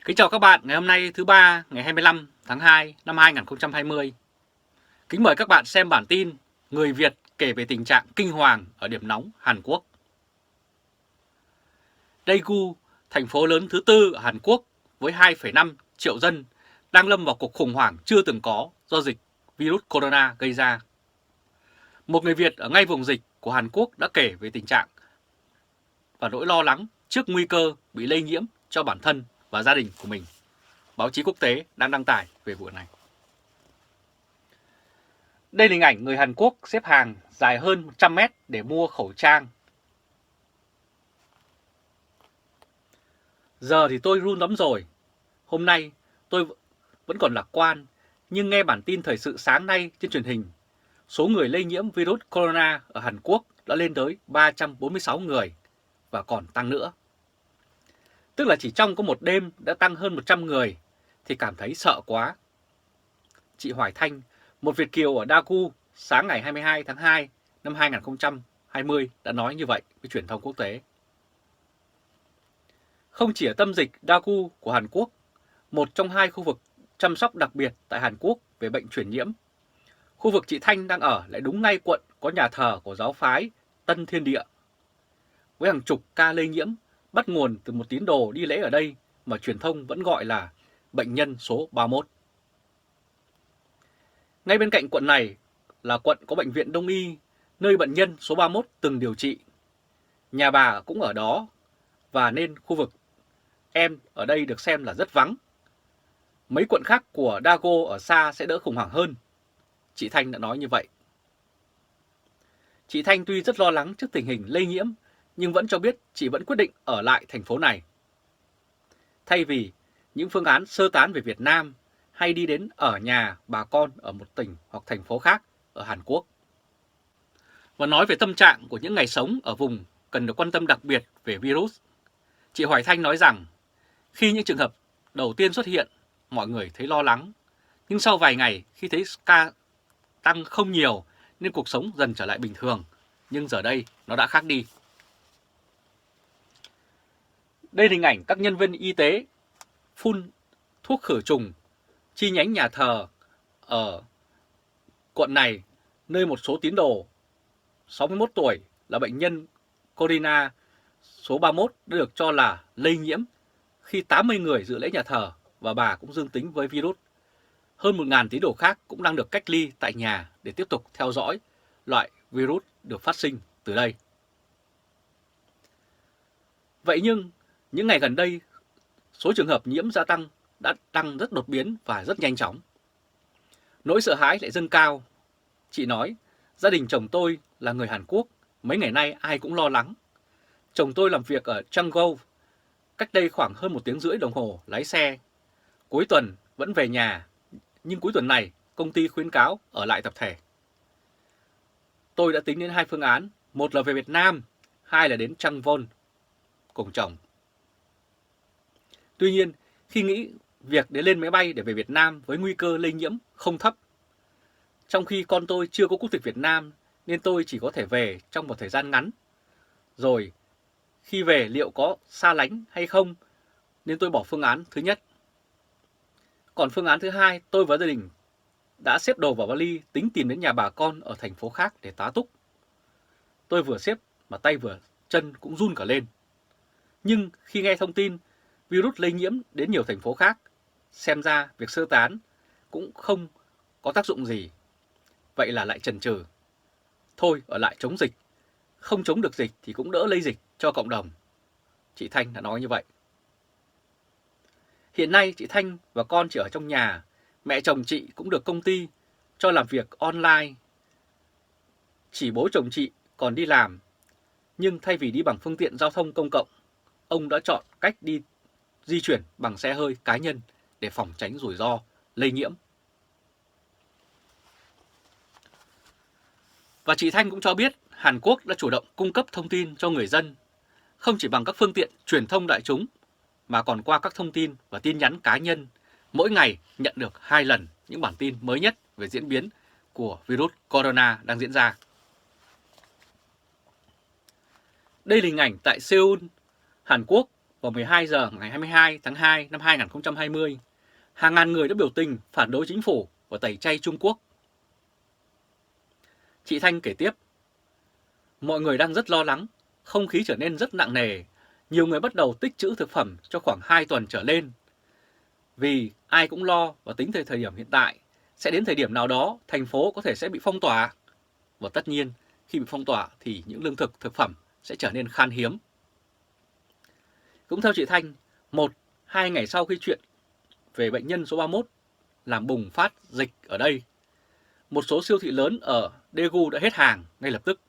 Kính chào các bạn, ngày hôm nay thứ ba ngày 25 tháng 2 năm 2020. Kính mời các bạn xem bản tin Người Việt kể về tình trạng kinh hoàng ở điểm nóng Hàn Quốc. Daegu, thành phố lớn thứ tư ở Hàn Quốc với 2,5 triệu dân, đang lâm vào cuộc khủng hoảng chưa từng có do dịch virus corona gây ra. Một người Việt ở ngay vùng dịch của Hàn Quốc đã kể về tình trạng và nỗi lo lắng trước nguy cơ bị lây nhiễm cho bản thân và gia đình của mình. Báo chí quốc tế đang đăng tải về vụ này. Đây là hình ảnh người Hàn Quốc xếp hàng dài hơn 100 mét để mua khẩu trang. Giờ thì tôi run lắm rồi. Hôm nay tôi vẫn còn lạc quan, nhưng nghe bản tin thời sự sáng nay trên truyền hình, số người lây nhiễm virus corona ở Hàn Quốc đã lên tới 346 người và còn tăng nữa. Tức là chỉ trong có một đêm đã tăng hơn 100 người thì cảm thấy sợ quá. Chị Hoài Thanh, một Việt kiều ở Daegu, sáng ngày 22 tháng 2 năm 2020 đã nói như vậy với truyền thông quốc tế. Không chỉ ở tâm dịch Daegu của Hàn Quốc, một trong hai khu vực chăm sóc đặc biệt tại Hàn Quốc về bệnh truyền nhiễm, khu vực chị Thanh đang ở lại đúng ngay quận có nhà thờ của giáo phái Tân Thiên Địa. Với hàng chục ca lây nhiễm bắt nguồn từ một tín đồ đi lễ ở đây mà truyền thông vẫn gọi là bệnh nhân số 31. Ngay bên cạnh quận này là quận có bệnh viện Đông y, nơi bệnh nhân số 31 từng điều trị. Nhà bà cũng ở đó, và nên khu vực em ở đây được xem là rất vắng. Mấy quận khác của Dago ở xa sẽ đỡ khủng hoảng hơn. Chị Thanh đã nói như vậy. Chị Thanh tuy rất lo lắng trước tình hình lây nhiễm, nhưng vẫn cho biết chị vẫn quyết định ở lại thành phố này. Thay vì những phương án sơ tán về Việt Nam hay đi đến ở nhà bà con ở một tỉnh hoặc thành phố khác ở Hàn Quốc. Và nói về tâm trạng của những ngày sống ở vùng cần được quan tâm đặc biệt về virus, chị Hoài Thanh nói rằng khi những trường hợp đầu tiên xuất hiện, mọi người thấy lo lắng. Nhưng sau vài ngày khi thấy ca tăng không nhiều nên cuộc sống dần trở lại bình thường. Nhưng giờ đây nó đã khác đi. Đây là hình ảnh các nhân viên y tế phun thuốc khử trùng chi nhánh nhà thờ ở quận này, nơi một số tín đồ 61 tuổi là bệnh nhân Corona số 31 đã được cho là lây nhiễm khi 80 người dự lễ nhà thờ và bà cũng dương tính với virus. Hơn 1.000 tín đồ khác cũng đang được cách ly tại nhà để tiếp tục theo dõi loại virus được phát sinh từ đây. Vậy nhưng, những ngày gần đây, số trường hợp nhiễm gia tăng đã tăng rất đột biến và rất nhanh chóng. Nỗi sợ hãi lại dâng cao. Chị nói, gia đình chồng tôi là người Hàn Quốc, mấy ngày nay ai cũng lo lắng. Chồng tôi làm việc ở Changwon, cách đây khoảng hơn 1 tiếng rưỡi đồng hồ lái xe. Cuối tuần vẫn về nhà, nhưng cuối tuần này công ty khuyến cáo ở lại tập thể. Tôi đã tính đến 2 phương án, một là về Việt Nam, 2 là đến Changwon cùng chồng. Tuy nhiên, khi nghĩ việc để lên máy bay để về Việt Nam với nguy cơ lây nhiễm không thấp, trong khi con tôi chưa có quốc tịch Việt Nam nên tôi chỉ có thể về trong một thời gian ngắn. Rồi, khi về liệu có xa lánh hay không, nên tôi bỏ phương án thứ nhất. Còn phương án thứ hai, tôi và gia đình đã xếp đồ vào vali tính tìm đến nhà bà con ở thành phố khác để tá túc. Tôi vừa xếp mà tay vừa chân cũng run cả lên. Nhưng khi nghe thông tin virus lây nhiễm đến nhiều thành phố khác, xem ra việc sơ tán cũng không có tác dụng gì. Vậy là lại chần chừ. Thôi ở lại chống dịch, không chống được dịch thì cũng đỡ lây dịch cho cộng đồng. Chị Thanh đã nói như vậy. Hiện nay chị Thanh và con chỉ ở trong nhà, mẹ chồng chị cũng được công ty cho làm việc online. Chỉ bố chồng chị còn đi làm, nhưng thay vì đi bằng phương tiện giao thông công cộng, ông đã chọn cách di chuyển bằng xe hơi cá nhân để phòng tránh rủi ro lây nhiễm. Và chị Thanh cũng cho biết Hàn Quốc đã chủ động cung cấp thông tin cho người dân, không chỉ bằng các phương tiện truyền thông đại chúng, mà còn qua các thông tin và tin nhắn cá nhân. Mỗi ngày nhận được 2 lần những bản tin mới nhất về diễn biến của virus corona đang diễn ra. Đây là hình ảnh tại Seoul, Hàn Quốc, vào 12 giờ ngày 22 tháng 2 năm 2020, hàng ngàn người đã biểu tình phản đối chính phủ và tẩy chay Trung Quốc. Chị Thanh kể tiếp, mọi người đang rất lo lắng, không khí trở nên rất nặng nề, nhiều người bắt đầu tích trữ thực phẩm cho khoảng 2 tuần trở lên. Vì ai cũng lo và tính thời điểm hiện tại, sẽ đến thời điểm nào đó thành phố có thể sẽ bị phong tỏa. Và tất nhiên, khi bị phong tỏa thì những lương thực, thực phẩm sẽ trở nên khan hiếm. Cũng theo chị Thanh, 1-2 ngày sau khi chuyện về bệnh nhân số 31 làm bùng phát dịch ở đây, một số siêu thị lớn ở Daegu đã hết hàng ngay lập tức.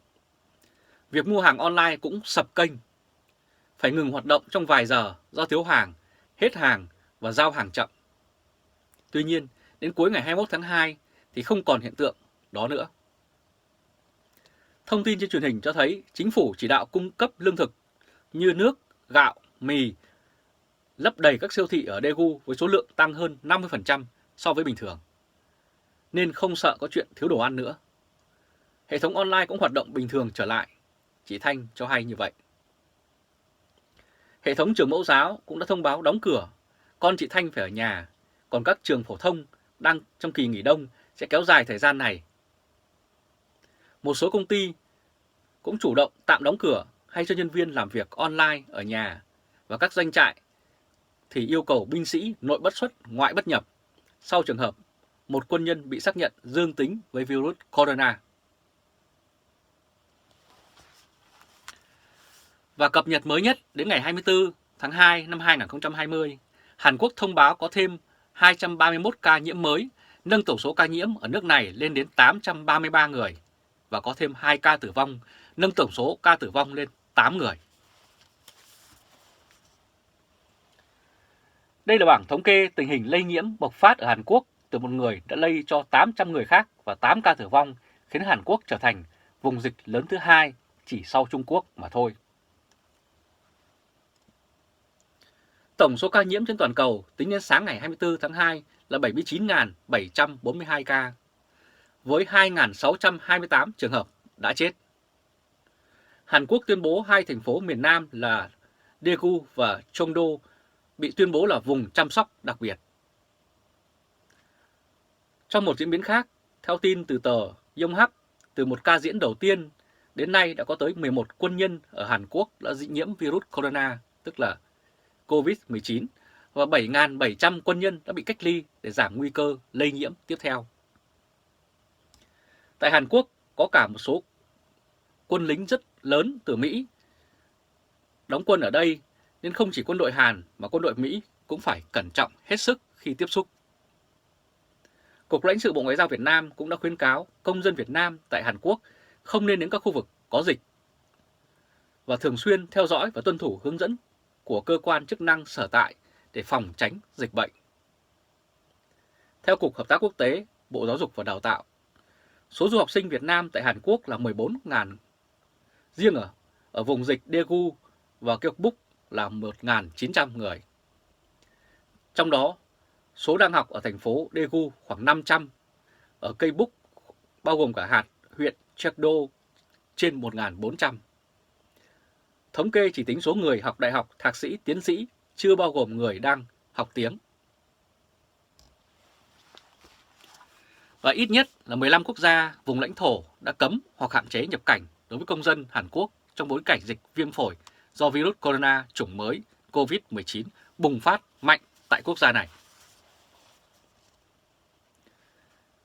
Việc mua hàng online cũng sập kênh, phải ngừng hoạt động trong vài giờ do thiếu hàng, hết hàng và giao hàng chậm. Tuy nhiên, đến cuối ngày 21 tháng 2 thì không còn hiện tượng đó nữa. Thông tin trên truyền hình cho thấy chính phủ chỉ đạo cung cấp lương thực như nước, gạo, mì, lấp đầy các siêu thị ở Daegu với số lượng tăng hơn 50% so với bình thường, nên không sợ có chuyện thiếu đồ ăn nữa. Hệ thống online cũng hoạt động bình thường trở lại, chị Thanh cho hay như vậy. Hệ thống trường mẫu giáo cũng đã thông báo đóng cửa, con chị Thanh phải ở nhà, còn các trường phổ thông đang trong kỳ nghỉ đông sẽ kéo dài thời gian này. Một số công ty cũng chủ động tạm đóng cửa hay cho nhân viên làm việc online ở nhà, và các doanh trại thì yêu cầu binh sĩ nội bất xuất ngoại bất nhập sau trường hợp một quân nhân bị xác nhận dương tính với virus corona. Và cập nhật mới nhất đến ngày 24 tháng 2 năm 2020, Hàn Quốc thông báo có thêm 231 ca nhiễm mới, nâng tổng số ca nhiễm ở nước này lên đến 833 người và có thêm 2 ca tử vong, nâng tổng số ca tử vong lên 8 người. Đây là bảng thống kê tình hình lây nhiễm bộc phát ở Hàn Quốc từ một người đã lây cho 800 người khác và 8 ca tử vong, khiến Hàn Quốc trở thành vùng dịch lớn thứ 2 chỉ sau Trung Quốc mà thôi. Tổng số ca nhiễm trên toàn cầu tính đến sáng ngày 24 tháng 2 là 79.742 ca, với 2.628 trường hợp đã chết. Hàn Quốc tuyên bố 2 thành phố miền Nam là Daegu và Cheongdo bị tuyên bố là vùng chăm sóc đặc biệt. Trong một diễn biến khác, theo tin từ tờ Yonhap, từ một ca diễn đầu tiên, đến nay đã có tới 11 quân nhân ở Hàn Quốc đã bị nhiễm virus corona, tức là COVID-19, và 7.700 quân nhân đã bị cách ly để giảm nguy cơ lây nhiễm tiếp theo. Tại Hàn Quốc có cả một số quân lính rất lớn từ Mỹ đóng quân ở đây, nên không chỉ quân đội Hàn mà quân đội Mỹ cũng phải cẩn trọng hết sức khi tiếp xúc. Cục lãnh sự Bộ Ngoại giao Việt Nam cũng đã khuyến cáo công dân Việt Nam tại Hàn Quốc không nên đến các khu vực có dịch và thường xuyên theo dõi và tuân thủ hướng dẫn của cơ quan chức năng sở tại để phòng tránh dịch bệnh. Theo Cục Hợp tác Quốc tế, Bộ Giáo dục và Đào tạo, số du học sinh Việt Nam tại Hàn Quốc là 14.000, riêng ở vùng dịch Daegu và Gyeongbuk là 1.900 người. Trong đó, số đang học ở thành phố Daegu khoảng 500, ở Gyeongbuk bao gồm cả hạt huyện Cheokdo trên 1.400. Thống kê chỉ tính số người học đại học, thạc sĩ, tiến sĩ, chưa bao gồm người đang học tiếng. Và ít nhất là 15 quốc gia, vùng lãnh thổ đã cấm hoặc hạn chế nhập cảnh đối với công dân Hàn Quốc trong bối cảnh dịch viêm phổi do virus corona chủng mới COVID-19 bùng phát mạnh tại quốc gia này.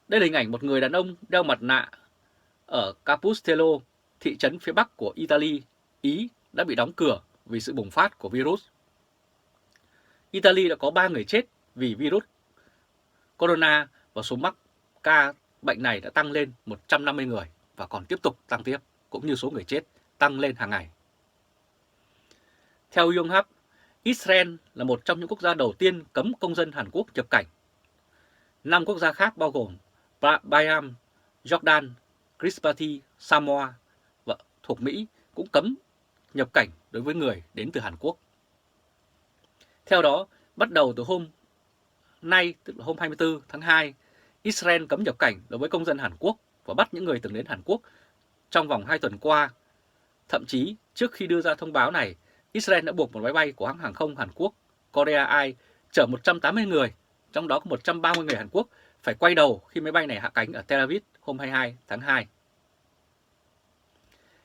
Đây là hình ảnh một người đàn ông đeo mặt nạ ở Capustello, thị trấn phía bắc của Italy, Ý, đã bị đóng cửa vì sự bùng phát của virus. Italy đã có 3 người chết vì virus corona và số mắc ca bệnh này đã tăng lên 150 người và còn tiếp tục tăng tiếp, cũng như số người chết tăng lên hàng ngày. Theo Yonhap, Israel là một trong những quốc gia đầu tiên cấm công dân Hàn Quốc nhập cảnh. 5 quốc gia khác bao gồm Bahrain, Jordan, Kiribati, Samoa và thuộc Mỹ cũng cấm nhập cảnh đối với người đến từ Hàn Quốc. Theo đó, bắt đầu từ hôm nay, tức là hôm 24 tháng 2, Israel cấm nhập cảnh đối với công dân Hàn Quốc và bắt những người từng đến Hàn Quốc trong vòng 2 tuần qua. Thậm chí, trước khi đưa ra thông báo này, Israel đã buộc một máy bay của hãng hàng không Hàn Quốc Korea Air chở 180 người, trong đó có 130 người Hàn Quốc, phải quay đầu khi máy bay này hạ cánh ở Tel Aviv hôm 22 tháng 2.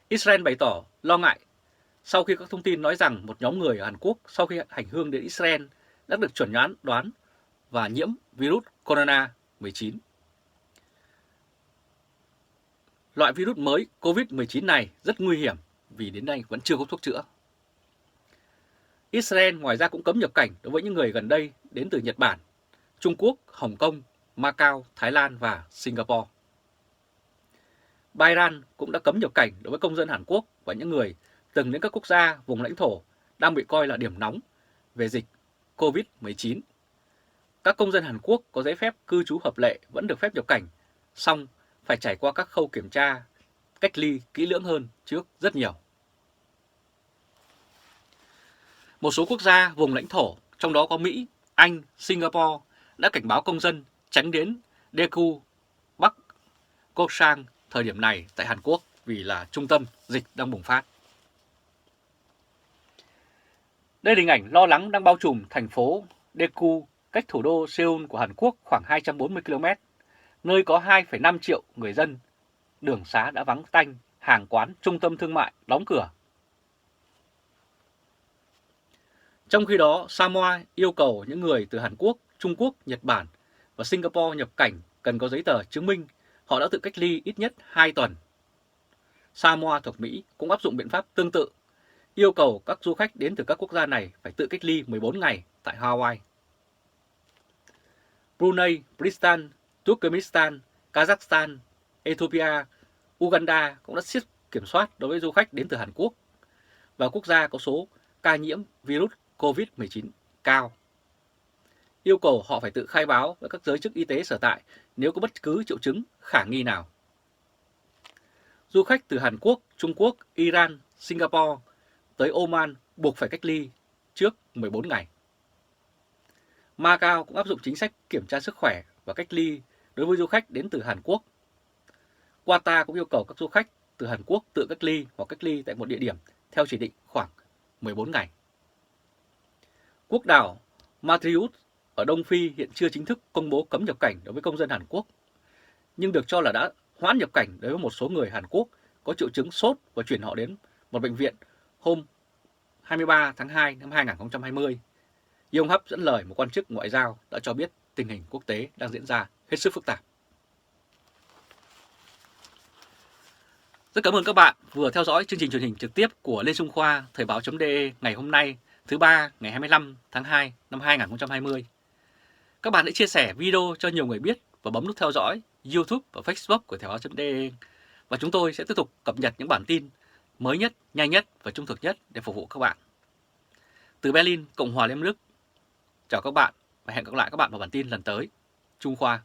Israel bày tỏ lo ngại sau khi các thông tin nói rằng một nhóm người ở Hàn Quốc sau khi hành hương đến Israel đã được chuẩn đoán và nhiễm virus corona 19. Loại virus mới COVID-19 này rất nguy hiểm vì đến nay vẫn chưa có thuốc chữa. Israel ngoài ra cũng cấm nhập cảnh đối với những người gần đây đến từ Nhật Bản, Trung Quốc, Hồng Kông, Macau, Thái Lan và Singapore. Iran cũng đã cấm nhập cảnh đối với công dân Hàn Quốc và những người từng đến các quốc gia, vùng lãnh thổ đang bị coi là điểm nóng về dịch COVID-19. Các công dân Hàn Quốc có giấy phép cư trú hợp lệ vẫn được phép nhập cảnh, song phải trải qua các khâu kiểm tra, cách ly kỹ lưỡng hơn trước rất nhiều. Một số quốc gia, vùng lãnh thổ, trong đó có Mỹ, Anh, Singapore, đã cảnh báo công dân tránh đến Daegu, Bắc Gyeongsang thời điểm này tại Hàn Quốc vì là trung tâm dịch đang bùng phát. Đây là hình ảnh lo lắng đang bao trùm thành phố Daegu, cách thủ đô Seoul của Hàn Quốc khoảng 240 km, nơi có 2,5 triệu người dân. Đường xá đã vắng tanh, hàng quán, trung tâm thương mại đóng cửa. Trong khi đó, Samoa yêu cầu những người từ Hàn Quốc, Trung Quốc, Nhật Bản và Singapore nhập cảnh cần có giấy tờ chứng minh họ đã tự cách ly ít nhất 2 tuần. Samoa thuộc Mỹ cũng áp dụng biện pháp tương tự, yêu cầu các du khách đến từ các quốc gia này phải tự cách ly 14 ngày tại Hawaii. Brunei, Pakistan, Turkmenistan, Kazakhstan, Ethiopia, Uganda cũng đã siết kiểm soát đối với du khách đến từ Hàn Quốc và quốc gia có số ca nhiễm virus COVID-19 cao. Yêu cầu họ phải tự khai báo với các giới chức y tế sở tại nếu có bất cứ triệu chứng khả nghi nào. Du khách từ Hàn Quốc, Trung Quốc, Iran, Singapore tới Oman buộc phải cách ly trước 14 ngày. Macau cũng áp dụng chính sách kiểm tra sức khỏe và cách ly đối với du khách đến từ Hàn Quốc. Qatar cũng yêu cầu các du khách từ Hàn Quốc tự cách ly hoặc cách ly tại một địa điểm theo chỉ định khoảng 14 ngày. Quốc đảo Mauritius ở Đông Phi hiện chưa chính thức công bố cấm nhập cảnh đối với công dân Hàn Quốc, nhưng được cho là đã hoãn nhập cảnh đối với một số người Hàn Quốc có triệu chứng sốt và chuyển họ đến một bệnh viện hôm 23 tháng 2 năm 2020. Yonhap dẫn lời một quan chức ngoại giao đã cho biết tình hình quốc tế đang diễn ra hết sức phức tạp. Rất cảm ơn các bạn vừa theo dõi chương trình truyền hình trực tiếp của Lê Trung Khoa Thời báo.de ngày hôm nay, thứ ba ngày 25 tháng 2 năm 2020. Các bạn hãy chia sẻ video cho nhiều người biết và bấm nút theo dõi YouTube và Facebook của Thời báo.de. Và chúng tôi sẽ tiếp tục cập nhật những bản tin mới nhất, nhanh nhất và trung thực nhất để phục vụ các bạn. Từ Berlin, Cộng hòa Liên bang Đức, chào các bạn và hẹn gặp lại các bạn vào bản tin lần tới. Trung Khoa.